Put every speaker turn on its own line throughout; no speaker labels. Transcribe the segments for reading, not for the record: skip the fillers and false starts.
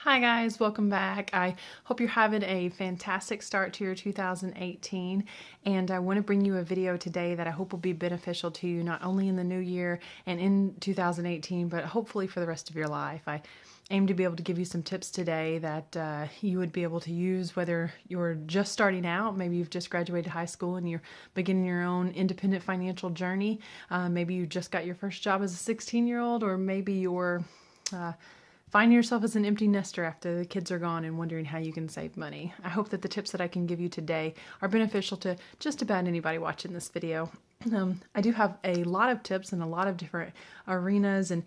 Hi guys, welcome back. I hope you're having a fantastic start to your 2018, and I want to bring you a video today that I hope will be beneficial to you not only in the new year and in 2018, but hopefully for the rest of your life. I aim to be able to give you some tips today that you would be able to use whether you're just starting out, maybe you've just graduated high school and you're beginning your own independent financial journey, maybe you just got your first job as a 16-year-old, or maybe you're finding yourself as an empty nester after the kids are gone and wondering how you can save money. I hope that the tips that I can give you today are beneficial to just about anybody watching this video. I do have a lot of tips in a lot of different arenas and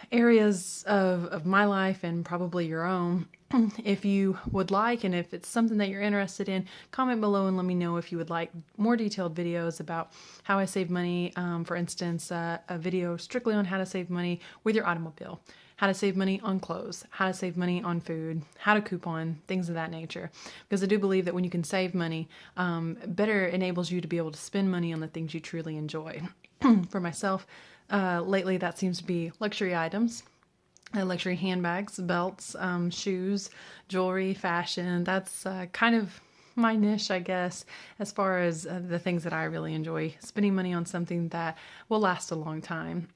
areas of my life and probably your own. If you would like, and if it's something that you're interested in, comment below and let me know if you would like more detailed videos about how I save money. For instance, a video strictly on how to save money with your automobile, how to save money on clothes, how to save money on food, how to coupon, things of that nature. Because I do believe that when you can save money, better enables you to be able to spend money on the things you truly enjoy. For myself, lately that seems to be luxury items. Luxury handbags, belts, shoes, jewelry, fashion. That's kind of my niche, I guess, as far as the things that I really enjoy. Spending money on something that will last a long time.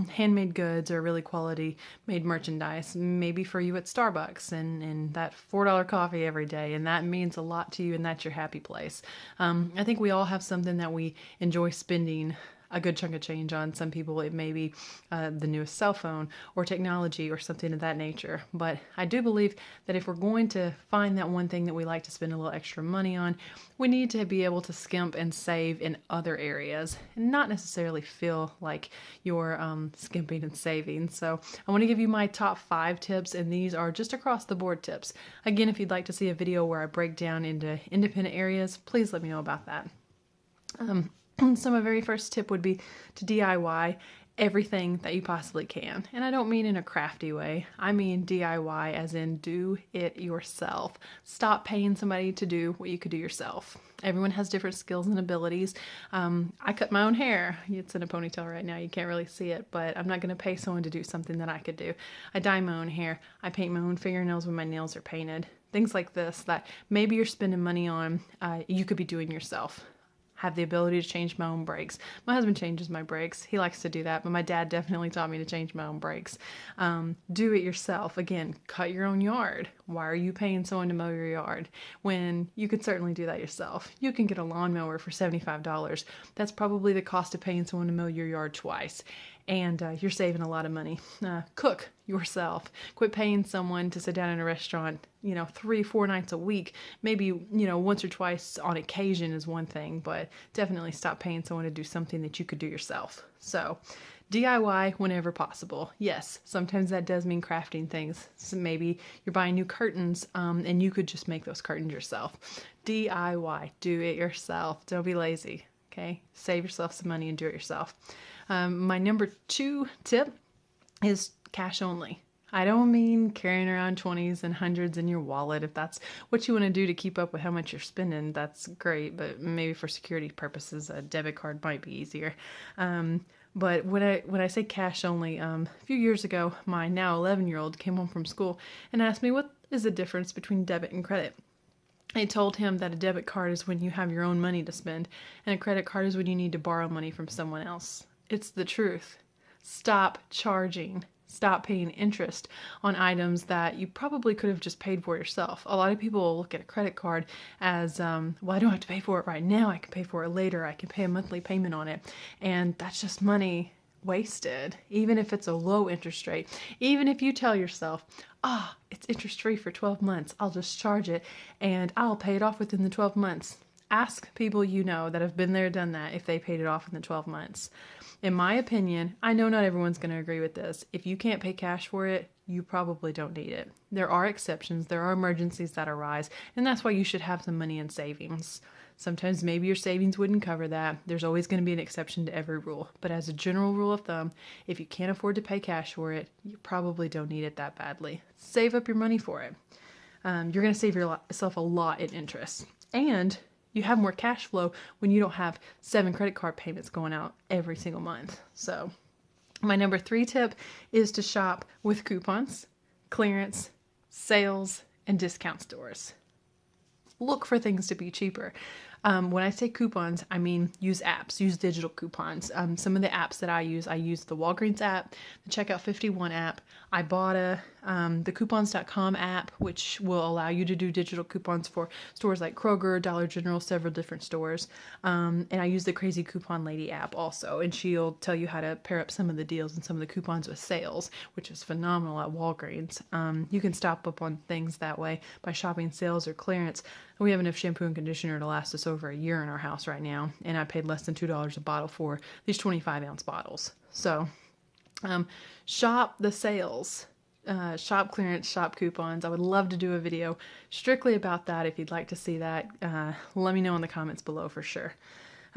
Handmade goods or really quality made merchandise, maybe for you at Starbucks and that $4 coffee every day, and that means a lot to you and that's your happy place. I think we all have something that we enjoy spending a good chunk of change on. Some people it may be the newest cell phone or technology or something of that nature. But I do believe that if we're going to find that one thing that we like to spend a little extra money on, we need to be able to skimp and save in other areas and not necessarily feel like you're skimping and saving. So I want to give you my top 5 tips, and these are just across the board tips. Again, if you'd like to see a video where I break down into independent areas, please let me know about that. So my very first tip would be to DIY everything that you possibly can. And I don't mean in a crafty way. I mean DIY as in do it yourself. Stop paying somebody to do what you could do yourself. Everyone has different skills and abilities. I cut my own hair. It's in a ponytail right now. You can't really see it, but I'm not going to pay someone to do something that I could do. I dye my own hair. I paint my own fingernails when my nails are painted. Things like this that maybe you're spending money on, you could be doing yourself. Have the ability to change my own brakes. My husband changes my brakes. He likes to do that, but my dad definitely taught me to change my own brakes. Do it yourself. Again, cut your own yard. Why are you paying someone to mow your yard when you could certainly do that yourself? You can get a lawnmower for $75. That's probably the cost of paying someone to mow your yard twice. And you're saving a lot of money. Cook yourself. Quit paying someone to sit down in a restaurant, 3-4 nights a week. Maybe, once or twice on occasion is one thing, but definitely stop paying someone to do something that you could do yourself. So DIY whenever possible. Yes, sometimes that does mean crafting things. So maybe you're buying new curtains and you could just make those curtains yourself. DIY, do it yourself. Don't be lazy. Okay, save yourself some money and do it yourself. My number 2 tip is cash only. I don't mean carrying around 20s and hundreds in your wallet. If that's what you want to do to keep up with how much you're spending, that's great. But maybe for security purposes, a debit card might be easier. But when I say cash only, a few years ago, my now 11-year-old came home from school and asked me, what is the difference between debit and credit? I told him that a debit card is when you have your own money to spend, and a credit card is when you need to borrow money from someone else. It's the truth. Stop charging. Stop paying interest on items that you probably could have just paid for yourself. A lot of people will look at a credit card as, well, I don't have to pay for it right now. I can pay for it later. I can pay a monthly payment on it. And that's just money wasted, even if it's a low interest rate. Even if you tell yourself, it's interest free for 12 months, I'll just charge it and I'll pay it off within the 12 months. Ask people you know that have been there, done that, if they paid it off in the 12 months. In my opinion, I know not everyone's going to agree with this. If you can't pay cash for it, you probably don't need it. There are exceptions, there are emergencies that arise, and that's why you should have some money in savings. Sometimes maybe your savings wouldn't cover that. There's always going to be an exception to every rule. But as a general rule of thumb, if you can't afford to pay cash for it, you probably don't need it that badly. Save up your money for it. You're going to save yourself a lot in interest. And you have more cash flow when you don't have 7 credit card payments going out every single month. So my number 3 tip is to shop with coupons, clearance, sales, and discount stores. Look for things to be cheaper. When I say coupons, I mean use apps, use digital coupons. Some of the apps that I use the Walgreens app, the Checkout 51 app. I bought the coupons.com app, which will allow you to do digital coupons for stores like Kroger, Dollar General, several different stores. And I use the Crazy Coupon Lady app also, and she'll tell you how to pair up some of the deals and some of the coupons with sales, which is phenomenal at Walgreens. You can stock up on things that way by shopping sales or clearance. We have enough shampoo and conditioner to last us over a year in our house right now, and I paid less than $2 a bottle for these 25-ounce bottles. So shop the sales, shop clearance, shop coupons. I would love to do a video strictly about that. If you'd like to see that, let me know in the comments below for sure.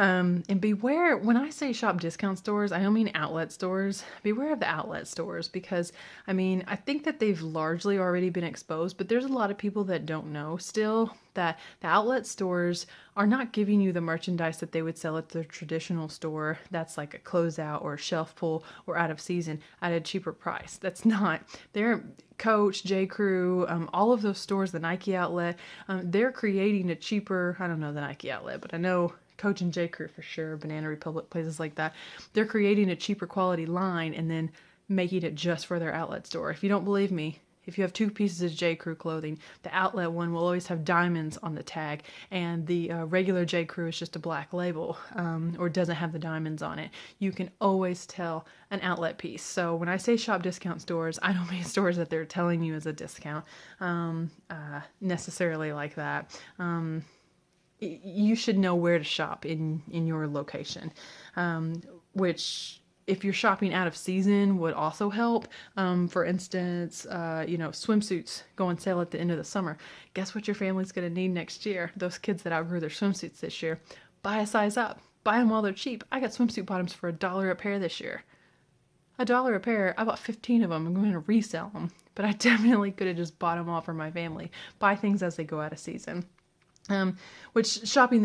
And beware, when I say shop discount stores, I don't mean outlet stores. Beware of the outlet stores because, I mean, I think that they've largely already been exposed, but there's a lot of people that don't know still that the outlet stores are not giving you the merchandise that they would sell at the traditional store that's like a closeout or a shelf pull or out of season at a cheaper price. That's not. They're Coach, J. Crew, all of those stores, the Nike outlet, they're creating a cheaper, I don't know the Nike outlet, but I know Coach and J. Crew for sure, Banana Republic, places like that. They're creating a cheaper quality line and then making it just for their outlet store. If you don't believe me, if you have 2 pieces of J. Crew clothing, the outlet one will always have diamonds on the tag, and the regular J. Crew is just a black label or doesn't have the diamonds on it. You can always tell an outlet piece. So when I say shop discount stores, I don't mean stores that they're telling you as a discount necessarily like that. You should know where to shop in your location, which if you're shopping out of season would also help. For instance, swimsuits go on sale at the end of the summer. Guess what your family's going to need next year? Those kids that outgrew their swimsuits this year. Buy a size up. Buy them while they're cheap. I got swimsuit bottoms for $1 a pair this year. $1 a pair. I bought 15 of them. I'm going to resell them. But I definitely could have just bought them all for my family. Buy things as they go out of season. Which shopping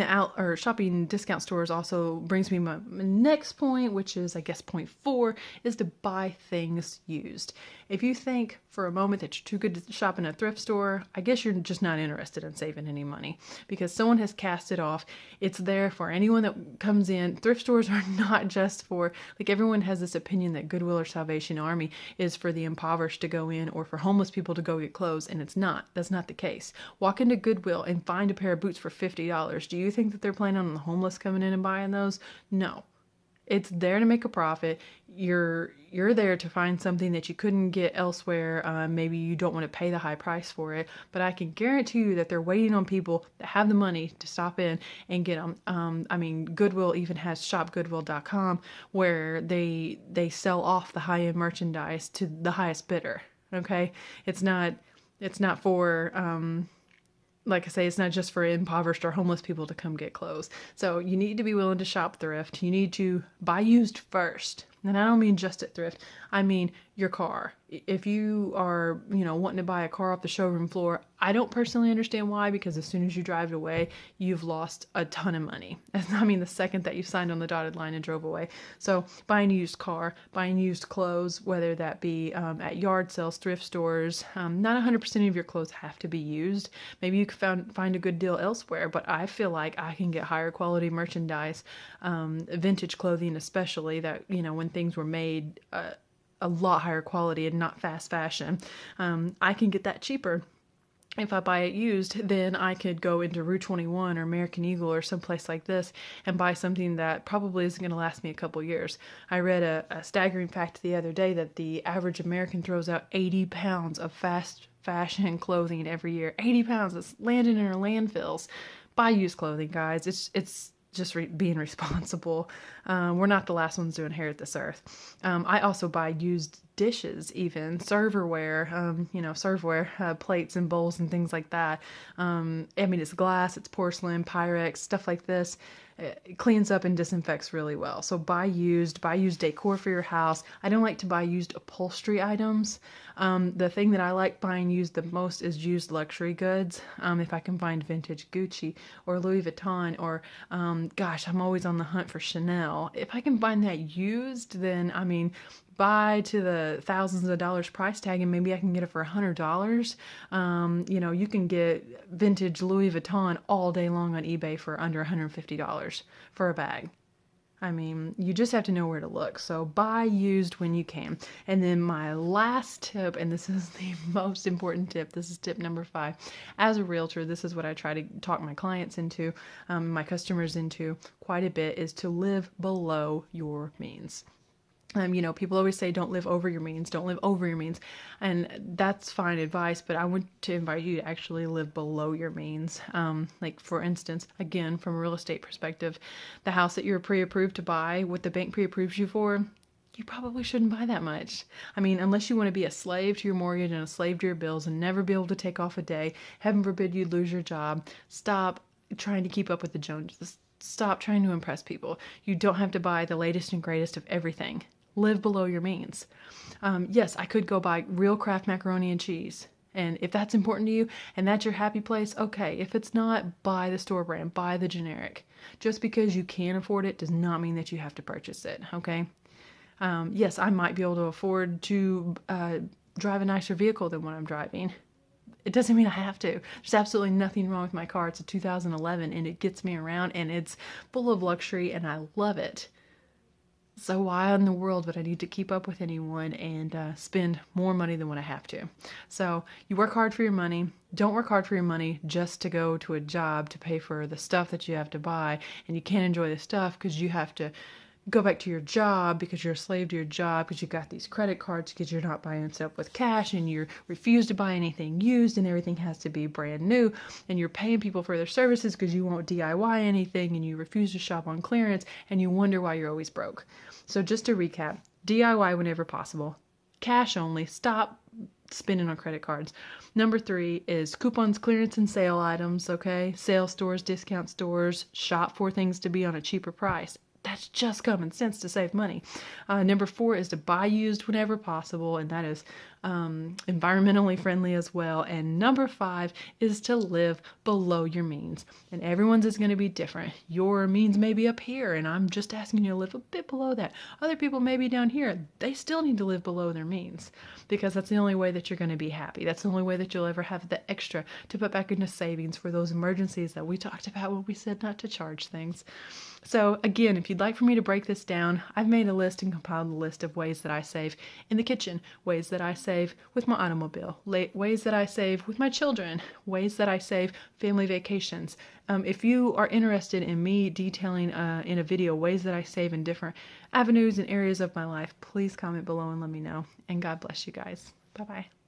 discount stores also brings me my next point, which is, I guess, point 4, is to buy things used. If you think for a moment that you're too good to shop in a thrift store, I guess you're just not interested in saving any money because someone has cast it off. It's there for anyone that comes in. Thrift stores are not just for, like, everyone has this opinion that Goodwill or Salvation Army is for the impoverished to go in or for homeless people to go get clothes, and it's not. That's not the case. Walk into Goodwill and find a pair of boots for $50. Do you think that they're planning on the homeless coming in and buying those? No. It's there to make a profit. You're there to find something that you couldn't get elsewhere. Maybe you don't want to pay the high price for it, but I can guarantee you that they're waiting on people that have the money to stop in and get them. I mean, Goodwill even has shopgoodwill.com where they sell off the high-end merchandise to the highest bidder. Okay, it's not for like I say, it's not just for impoverished or homeless people to come get clothes. So you need to be willing to shop thrift. You need to buy used first. And I don't mean just at thrift. I mean your car. If you are, wanting to buy a car off the showroom floor, I don't personally understand why, because as soon as you drive it away, you've lost a ton of money. I mean, the second that you signed on the dotted line and drove away. So buying a used car, buying used clothes, whether that be at yard sales, thrift stores, not 100% of your clothes have to be used. Maybe you can find a good deal elsewhere, but I feel like I can get higher quality merchandise, vintage clothing especially, that, when things were made a lot higher quality and not fast fashion, I can get that cheaper. If I buy it used, then I could go into Rue 21 or American Eagle or someplace like this and buy something that probably isn't going to last me a couple years. I read a staggering fact the other day that the average American throws out 80 pounds of fast fashion clothing every year. 80 pounds. It's landing in our landfills. Buy used clothing, guys. It's just being responsible. We're not the last ones to inherit this earth. I also buy used dishes, even serverware, plates and bowls and things like that. I mean, it's glass, it's porcelain, Pyrex, stuff like this. It cleans up and disinfects really well. So buy used decor for your house. I don't like to buy used upholstery items. The thing that I like buying used the most is used luxury goods. If I can find vintage Gucci or Louis Vuitton or, I'm always on the hunt for Chanel. If I can find that used, then, buy to the thousands of dollars price tag and maybe I can get it for $100. You know, you can get vintage Louis Vuitton all day long on eBay for under $150 for a bag. I mean, you just have to know where to look. So buy used when you can. And then my last tip, and this is the most important tip, this is tip number 5. As a realtor, this is what I try to talk my clients into, my customers into quite a bit, is to live below your means. You know, people always say don't live over your means, don't live over your means. And that's fine advice, but I want to invite you to actually live below your means. Like for instance, again, from a real estate perspective, the house that you're pre-approved to buy, what the bank pre-approves you for, you probably shouldn't buy that much. I mean, unless you want to be a slave to your mortgage and a slave to your bills and never be able to take off a day, heaven forbid you lose your job, stop trying to keep up with the Joneses. Stop trying to impress people. You don't have to buy the latest and greatest of everything. Live below your means. Yes, I could go buy real Kraft macaroni and cheese. And if that's important to you and that's your happy place, okay. If it's not, buy the store brand, buy the generic. Just because you can afford it does not mean that you have to purchase it, okay? Yes, I might be able to afford to drive a nicer vehicle than what I'm driving. It doesn't mean I have to. There's absolutely nothing wrong with my car. It's a 2011 and it gets me around and it's full of luxury and I love it. So why in the world would I need to keep up with anyone and spend more money than what I have to? So you work hard for your money. Don't work hard for your money just to go to a job to pay for the stuff that you have to buy. And you can't enjoy the stuff because you have to go back to your job because you're a slave to your job because you got these credit cards because you're not buying stuff with cash and you refuse to buy anything used and everything has to be brand new and you're paying people for their services because you won't DIY anything and you refuse to shop on clearance and you wonder why you're always broke. So just to recap, DIY whenever possible, cash only, stop spending on credit cards. Number 3 is coupons, clearance, and sale items, okay? Sale stores, discount stores, shop for things to be on a cheaper price. That's just common sense to save money. Number 4 is to buy used whenever possible, and that is environmentally friendly as well. And number 5 is to live below your means. And everyone's is going to be different. Your means may be up here, and I'm just asking you to live a bit below that. Other people may be down here. They still need to live below their means because that's the only way that you're going to be happy. That's the only way that you'll ever have the extra to put back into savings for those emergencies that we talked about when we said not to charge things. So again, if you'd like for me to break this down, I've made a list and compiled a list of ways that I save in the kitchen, ways that I save with my automobile, ways that I save with my children, ways that I save family vacations. If you are interested in me detailing in a video ways that I save in different avenues and areas of my life, please comment below and let me know. And God bless you guys. Bye-bye.